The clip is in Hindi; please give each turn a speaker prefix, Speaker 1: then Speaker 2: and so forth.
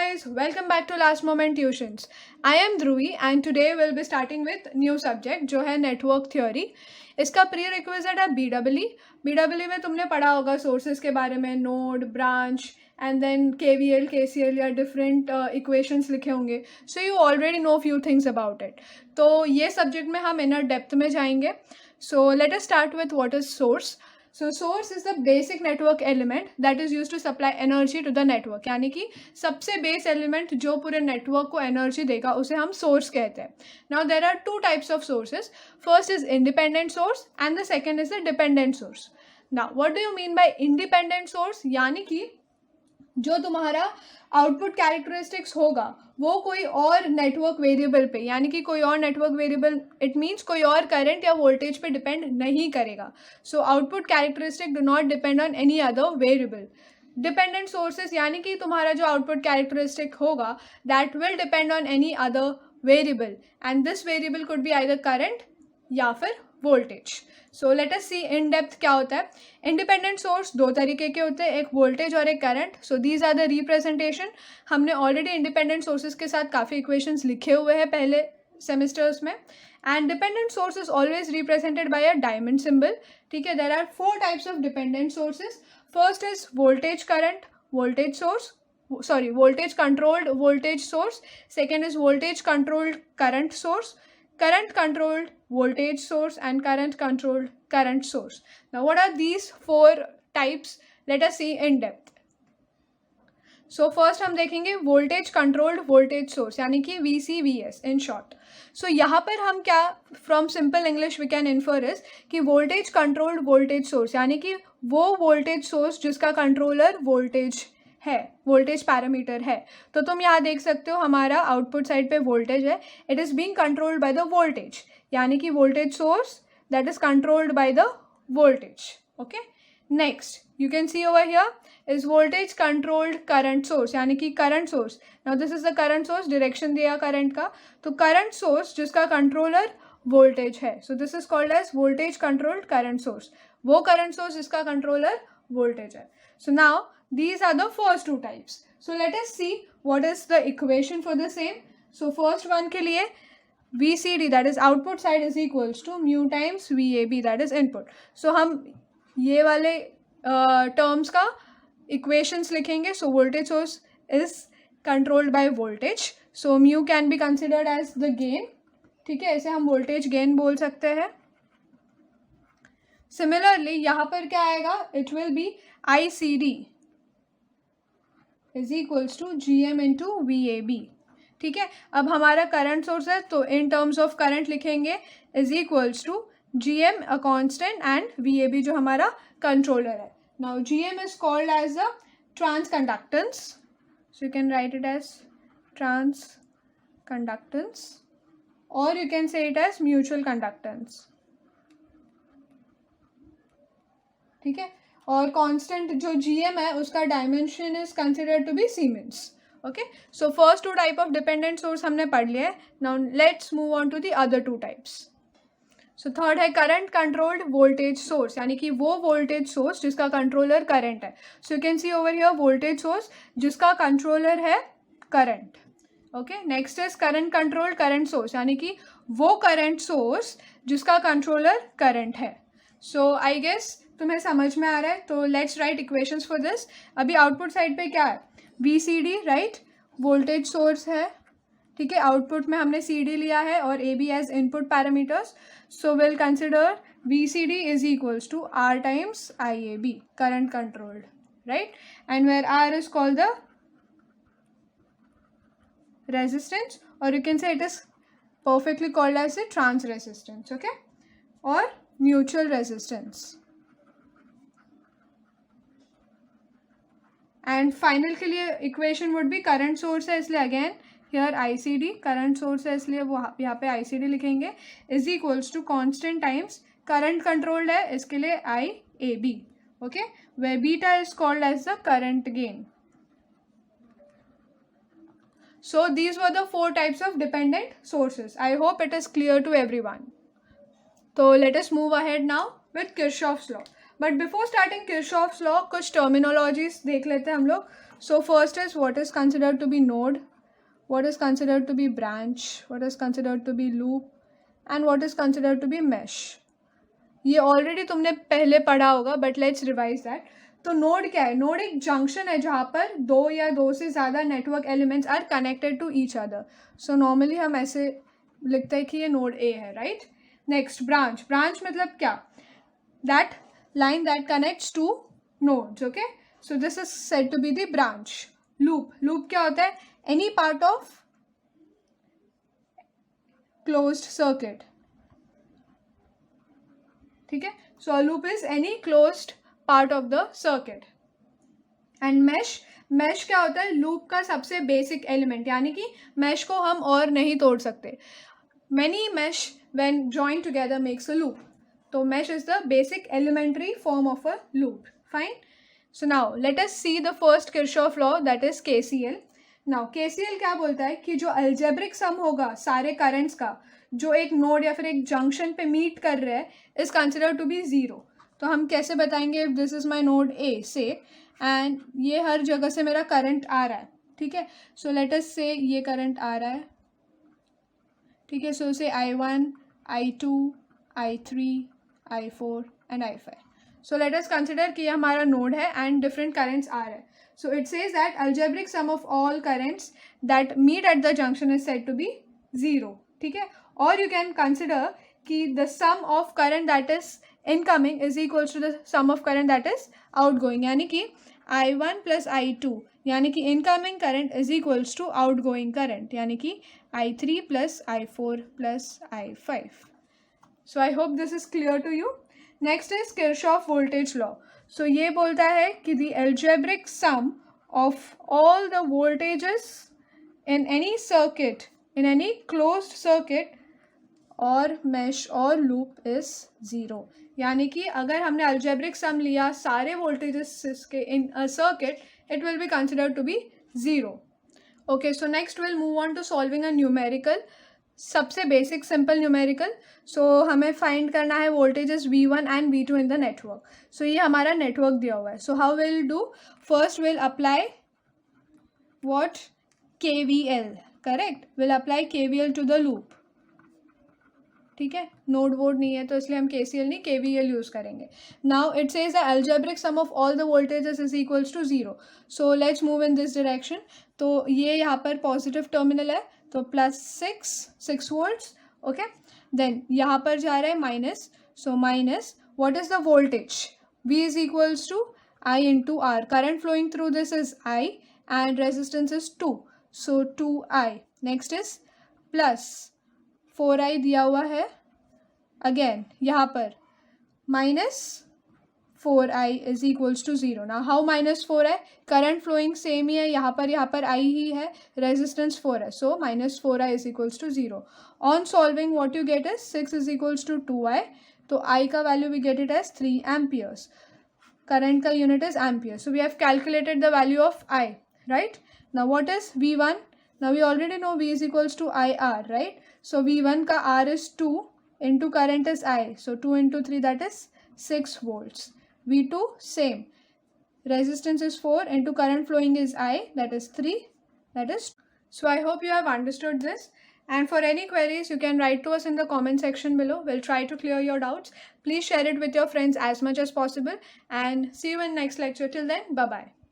Speaker 1: guys, welcome back to Last Moment Tuitions. I am Dhruvi and today we'll be starting with new subject जो है network theory. इसका प्री रिक्विजिट है BEE. BEE में तुमने पढ़ा होगा सोर्सेज के बारे में, node, branch and then KVL, KCL या डिफरेंट इक्वेशंस लिखे होंगे. So you already know few things about it. तो ये सब्जेक्ट में हम इनर डेप्थ में जाएंगे. So let us start with what is source. So source is the basic network element that is used to supply energy to the network. यानी कि सबसे बेस एलिमेंट जो पूरे नेटवर्क को एनर्जी देगा उसे हम सोर्स कहते हैं. Now there are two types of sources. First is independent source and the second is the dependent source. Now what do you mean by independent source? यानी कि जो तुम्हारा आउटपुट कैरेक्टरिस्टिक्स होगा वो कोई और नेटवर्क वेरिएबल पे, यानी कि कोई और नेटवर्क वेरिएबल, इट मीन्स कोई और करंट या वोल्टेज पे डिपेंड नहीं करेगा. So output characteristic do not depend on any other variable. Dependent sources यानी कि तुम्हारा जो आउटपुट कैरेक्टरिस्टिक होगा that will depend on any other variable and this variable could be either current या फिर voltage. So let us see in depth क्या होता है. इंडिपेंडेंट सोर्स दो तरीके के होते हैं, एक वोल्टेज और एक current. So these are the representation. हमने ऑलरेडी इंडिपेंडेंट सोर्सेज के साथ काफ़ी इक्वेशंस लिखे हुए हैं पहले सेमेस्टर्स में. And dependent source is always represented by a diamond symbol. ठीक है, there are 4 types of dependent sources. First is voltage current voltage source, voltage controlled voltage source. Second is voltage controlled current source, current controlled voltage source and current controlled current source. Now what are these 4 types? Let us see in depth. So first हम देखेंगे voltage controlled voltage source यानी कि VCVS in short. So यहाँ पर हम क्या from simple English we can infer is कि voltage controlled voltage source यानी कि वो voltage source जिसका controller voltage है, वोल्टेज पैरामीटर है. तो तुम यहाँ देख सकते हो हमारा आउटपुट साइड पे वोल्टेज है. It is being controlled by the voltage, यानी कि voltage source that is controlled by the voltage. Okay, next you can see over here is voltage controlled current source यानी कि current source. Now this is the current source, direction दिया करंट का. तो करंट सोर्स जिसका कंट्रोलर वोल्टेज है, सो this is called as voltage controlled current source. वो करंट सोर्स जिसका कंट्रोलर वोल्टेज है. So now these are the first 2 types. So let us see what is the equation for the same. So first one के लिए VCD that is output side is equals to mu times VAB that is input. So हम ये वाले terms का equations लिखेंगे. So voltage source is controlled by voltage. So mu can be considered as the gain. ठीक है, ऐसे हम voltage gain बोल सकते हैं. Similarly यहाँ पर क्या आएगा, it will be ICD is equals to GM into VAB. ठीक है, अब हमारा करंट सोर्स है तो इन टर्म्स ऑफ करंट लिखेंगे is equals to GM a constant and VAB जो हमारा कंट्रोलर है. Now GM is called as a transconductance, so you can write it as transconductance और you can say it as mutual conductance. ठीक है, और कांस्टेंट जो GM है उसका dimension is considered to be siemens. Okay, so first 2 type of dependent source हमने पढ़ लिया है. Now let's move on to the other 2 types. So third है करंट कंट्रोल्ड वोल्टेज सोर्स यानी कि वो वोल्टेज सोर्स जिसका कंट्रोलर करंट है. So you can see over here voltage source जिसका कंट्रोलर है current. Okay, next is current controlled current source यानी कि वो करंट सोर्स जिसका कंट्रोलर करंट है. सो आई गेस तुम्हें समझ में आ रहा है. तो let's write equations for this. अभी आउटपुट साइड पे क्या है, VCD राइट, वोल्टेज सोर्स है. ठीक है, आउटपुट में हमने CD लिया है और AB as input parameters. So will consider VCD is equals to R times IAB, current controlled right, and where R is called the resistance और you can say it is perfectly called as a transresistance. Okay, और म्यूचुअल रेजिस्टेंस. एंड फाइनल के लिए equation would be current source है इसलिए again here ICD, current source है इसलिए वो यहाँ पे ICD लिखेंगे is equals to constant times current controlled है इसके लिए IAB. Okay, where beta is called as the current gain. So these were the 4 types of dependent sources. I hope it is clear to everyone. तो let us move ahead now with Kirchhoff's law. But before starting Kirchhoff's law कुछ टर्मिनोलॉजीज देख लेते हैं हम लोग. So first is what is considered to be node, what is considered to be branch, what is considered to be loop, and what is considered to be mesh. ये ऑलरेडी तुमने पहले पढ़ा होगा बट लेट्स रिवाइज दैट. तो नोड क्या है? नोड एक जंक्शन है जहाँ पर दो या दो से ज़्यादा network elements are connected to each other. So normally हम ऐसे लिखते हैं कि ये नोड ए है, राइट. Next branch. ब्रांच मतलब क्या? That line that connects two nodes. Okay, so this is said to be the branch. Loop. Loop क्या होता है? Any part of closed circuit. ठीक है, so a loop is any closed part of the circuit. And mesh क्या होता है? loop का सबसे basic element, यानी कि mesh को हम और नहीं तोड़ सकते. Many mesh when joined together makes a loop. तो mesh is the basic elementary form of a loop. Fine. So now let us see the first Kirchhoff law, that is KCL. Now KCL क्या बोलता है कि जो अल्जेब्रिक सम होगा सारे करंट्स का जो एक नोड या फिर एक जंक्शन पे मीट कर रहे हैं is considered to be zero. तो हम कैसे बताएंगे? If this is my node A से एंड ये हर जगह से मेरा करंट आ रहा है, ठीक है. सो लेट अस से ये करंट आ रहा है, ठीक है. सो से I1, I2, I3, I4 and I5. So let us consider कि ये हमारा नोड है एंड डिफरेंट करंट्स आ रहे हैं. So it says that algebraic sum of all currents that meet at the junction is said to be zero. ठीक है. Or you can consider कि the sum of current that is incoming is equals to the sum of current that is outgoing. यानी कि I1 plus I2 यानी कि incoming current is equals to outgoing current यानी कि I3 plus I4 plus I5. So I hope this is clear to you. Next is Kirchhoff voltage law. So ये बोलता है कि the algebraic sum of all the voltages in any circuit, in any closed circuit or mesh or loop is zero. यानी कि अगर हमने algebraic sum लिया सारे voltages के in a circuit, it will be considered to be zero. Okay, so next we'll move on to solving a numerical. सबसे बेसिक सिंपल न्यूमेरिकल. सो हमें फाइंड करना है voltages V1 and V2 in the network. So ये हमारा नेटवर्क दिया हुआ है. So how will do? First will apply what? KVL. Correct, will apply KVL to the loop. ठीक है, नोड वोड नहीं है तो इसलिए हम KCL नहीं KVL यूज़ करेंगे. Now it says the algebraic sum of all the voltages is equals to zero. So let's move in this direction. तो ये यहाँ पर पॉजिटिव टर्मिनल है तो प्लस 6 वोल्ट्स. ओके, देन यहाँ पर जा रहा है minus. So minus what is the voltage? V is equals to I into R. Current flowing through this is I and resistance is 2. So 2I. Next is plus 4I दिया हुआ है. अगेन यहाँ पर minus 4I is equals to zero. ना how minus 4I? Current flowing same ही है, यहाँ पर I ही है, रेजिस्टेंस 4 है. So minus 4I is equals to zero. On solving what you get is 6 is equals to 2I. तो I का value we get it as 3 amperes. Current का unit is ampere. So we have calculated the value of I, right. Now what is V1? Now we already know V is equals to IR, right? So V1 का R is 2 into current is I. So 2 into 3 that is 6 volts. V2 same. Resistance is 4 into current flowing is I, that is 3. That is. So I hope you have understood this. And for any queries you can write to us in the comment section below. We'll try to clear your doubts. Please share it with your friends as much as possible. And see you in next lecture. Till then, bye bye.